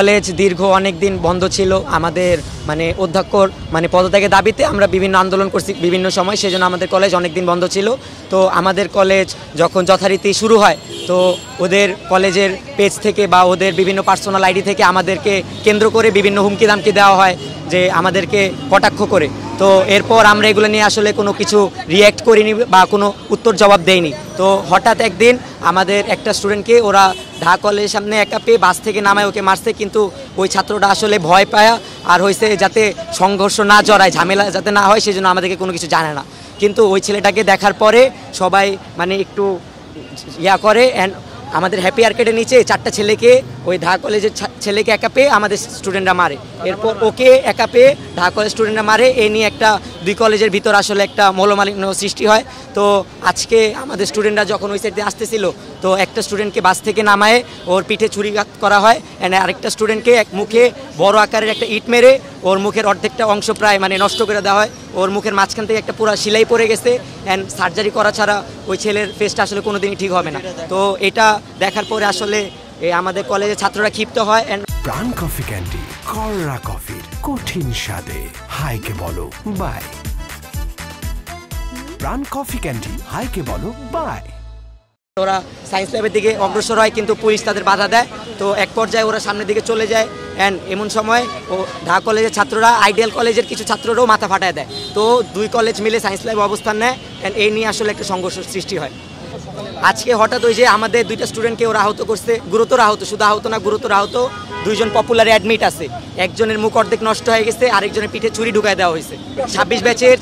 College দীর্ঘ অনেক দিন বন্ধ ছিল আমাদের মানে অধ্যক্ষর মানে পদত্যাগের দাবিতে আমরা বিভিন্ন আন্দোলন করছি বিভিন্ন সময়, সেজন্য আমাদের কলেজ অনেক দিন বন্ধ ছিল। তো আমাদের কলেজ যখন যথারীতি শুরু হয় তো ওদের কলেজের পেজ থেকে বা ওদের বিভিন্ন পার্সোনাল আইডি থেকে আমাদেরকে কেন্দ্র করে বিভিন্ন হুমকি দামকি দেওয়া হয় যে আমাদেরকে কটাক্ষ করে। তো এরপর আমরা এগুলো নিয়ে আসলে কোনো কিছু রিয়্যাক্ট করিনি বা কোনো উত্তর জবাব দেইনি। তো হঠাৎ একদিন আমাদের একটা স্টুডেন্টকে ওরা ঢাকা কলেজের সামনে একা পেয়ে বাস থেকে নামায় ওকে মারছে, কিন্তু ওই ছাত্রটা আসলে ভয় পায় আর হয়েছে যাতে সংঘর্ষ না জড়ায়, ঝামেলা যাতে না হয়, সেজন্য আমাদেরকে কোনো কিছু জানে না। কিন্তু ওই ছেলেটাকে দেখার পরে সবাই মানে একটু ইয়া করে অ্যান্ড আমাদের হ্যাপি আর্কেডের নিচে 4টা ছেলেকে ওই ঢাকা কলেজের ছেলেকে একা পেয়ে আমাদের স্টুডেন্টরা মারে। এরপর ওকে একা পেয়ে ঢাকা কলেজ স্টুডেন্টরা মারে। এই নিয়ে একটা দুই কলেজের ভিতর আসলে একটা মৌলমালিন্য সৃষ্টি হয়। তো আজকে আমাদের স্টুডেন্টরা যখন ওই সাইড দিয়ে আসতেছিল তো একটা স্টুডেন্টকে বাস থেকে নামায় ওর পিঠে ছুরিঘাত করা হয় অ্যান্ড আরেকটা স্টুডেন্টকে মুখে বড় আকারের একটা ইট মেরে ওর মুখের অর্ধেকটা অংশ প্রায় মানে নষ্ট করে দেওয়া হয়। ওর মুখের মাঝখান থেকে একটা পুরো সেলাই পড়ে গেছে অ্যান্ড সার্জারি করা ছাড়া ওই ছেলের ফেসটা আসলে কোনো দিনই ঠিক হবে না। তো এটা দেখার পরে আসলে আমাদের কলেজের ছাত্ররা ক্ষিপ্ত হয়। প্রাণ কফি ক্যান্ডি, কররা কফির কঠিন স্বাদে হাইকে বলো বাই। প্রাণ কফি ক্যান্ডি, হাইকে বলো বাই। ওরা সায়েন্স ল্যাবের দিকে অগ্রসর হয় কিন্তু পুলিশ তাদের বাধা দেয়। তো এক পর্যায়ে ওরা সামনের দিকে চলে যায় অ্যান্ড এমন সময় ও ঢাকা কলেজের ছাত্ররা আইডিয়াল কলেজের কিছু ছাত্ররাও মাথা ফাটায় দেয়। তো দুই কলেজ মিলে সায়েন্স ল্যাবে অবস্থান নেয় অ্যান্ড এই নিয়ে আসলে একটা সংঘর্ষ সৃষ্টি হয়। আজকে হঠাৎ ওই যে আমাদের দুইটা স্টুডেন্টকে ওরা আহত করছে, গুরুতর আহত, শুধু আহত না গুরুতর আহত। দুইজন পপুলারে অ্যাডমিট আছে, একজনের মুখ অর্ধেক নষ্ট হয়ে গেছে, আরেকজনের পিঠে ছুরি ঢুকায় দেওয়া হয়েছে। 26 ব্যাচের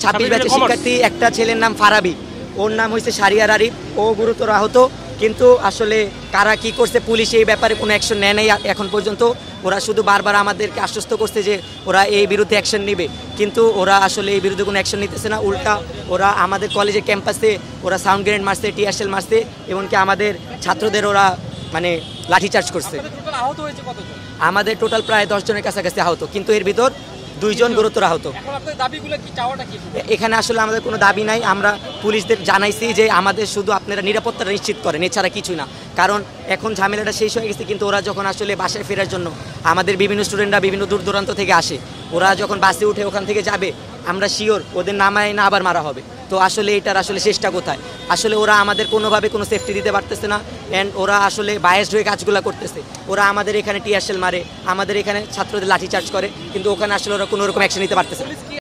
শিক্ষার্থী, একটা ছেলের নাম ফারাবি, ওর নাম হয়েছে শারিয়ার আরিফ, ও গুরুতর আহত। কিন্তু আসলে কারা কি করছে পুলিশ এই ব্যাপারে কোনো অ্যাকশন নেয় নাই এখন পর্যন্ত। ওরা শুধু বারবার আমাদেরকে আশ্বস্ত করছে যে ওরা এই বিরুদ্ধে অ্যাকশন নেবে, কিন্তু ওরা আসলে এই বিরুদ্ধে কোনো অ্যাকশন নিতেছে না। উল্টা ওরা আমাদের কলেজের ক্যাম্পাসে ওরা সাউন্ড গ্রেনেড মারছে, টিয়ার শেল মারছে, এমনকি আমাদের ছাত্রদের ওরা মানে লাঠিচার্জ করছে। আমাদের টোটাল প্রায় 10 জনের কাছাকাছি আহত, কিন্তু এর ভিতর 2 জন গুরুতর আহত। এখানে আসলে আমাদের কোনো দাবি নাই, আমরা পুলিশদের জানাইছি যে আমাদের শুধু আপনারা নিরাপত্তাটা নিশ্চিত করেন, এছাড়া কিছুই না। কারণ এখন ঝামেলাটা শেষ হয়ে গেছে, কিন্তু ওরা যখন আসলে বাসায় ফেরার জন্য আমাদের বিভিন্ন স্টুডেন্টরা বিভিন্ন দূর দূরান্ত থেকে আসে, ওরা যখন বাসে উঠে ওখান থেকে যাবে আমরা শিওর ওদের নামায় না আবার মারা হবে। তো আসলে এটার আসলে শেষটা কোথায়? আসলে ওরা আমাদের কোনোভাবে কোনো সেফটি দিতে পারতেছে না অ্যান্ড ওরা আসলে বায়াসড হয়ে কাজগুলো করতেছে। ওরা আমাদের এখানে টিয়ার শেল মারে, আমাদের এখানে ছাত্রদের লাঠিচার্জ করে, কিন্তু ওখানে আসলে ওরা কোনো রকম অ্যাকশন নিতে পারতেছে না।